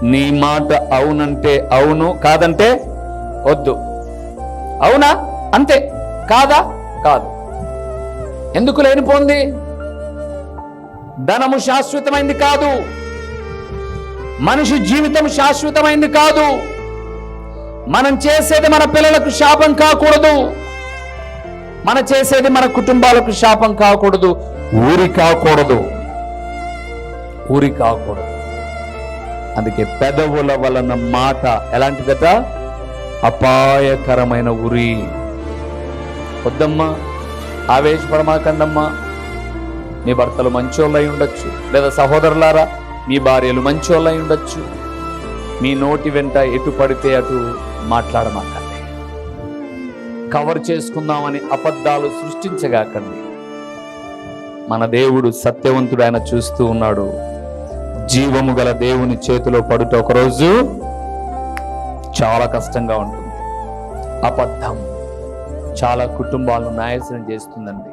నీ మాట అవునంటే అవును, కాదంటే వద్దు. అవునా అంతే, కాదా కాదు. ఎందుకు లేనిపోంది? ధనము శాశ్వతమైంది కాదు, మనిషి జీవితం శాశ్వతమైంది కాదు. మనం చేసేది మన పిల్లలకు శాపం కాకూడదు, మనం చేసేది మన కుటుంబాలకు శాపం కాకూడదు, ఊరి కాకూడదు. అందుకే పెదవుల వలన మాట ఎలాంటిదట? అపాయకరమైన ఉరి. వద్దమ్మా, ఆవేశపడమాకండమ్మా. మీ భర్తలు మంచోళ్ళై ఉండొచ్చు, లేదా సహోదరులారా మీ భార్యలు మంచోళ్ళై ఉండొచ్చు. మీ నోటి వెంట ఎటు పడితే అటు మాట్లాడమాకండి. కవర్ చేసుకుందామని అబద్ధాలు సృష్టించగాకండి. మన దేవుడు సత్యవంతుడు, ఆయన చూస్తూ ఉన్నాడు. జీవము గల దేవుని చేతిలో పడుట ఒకరోజు చాలా కష్టంగా ఉంటుంది. అబద్ధం చాలా కుటుంబాలను నాశనం చేస్తుందండి.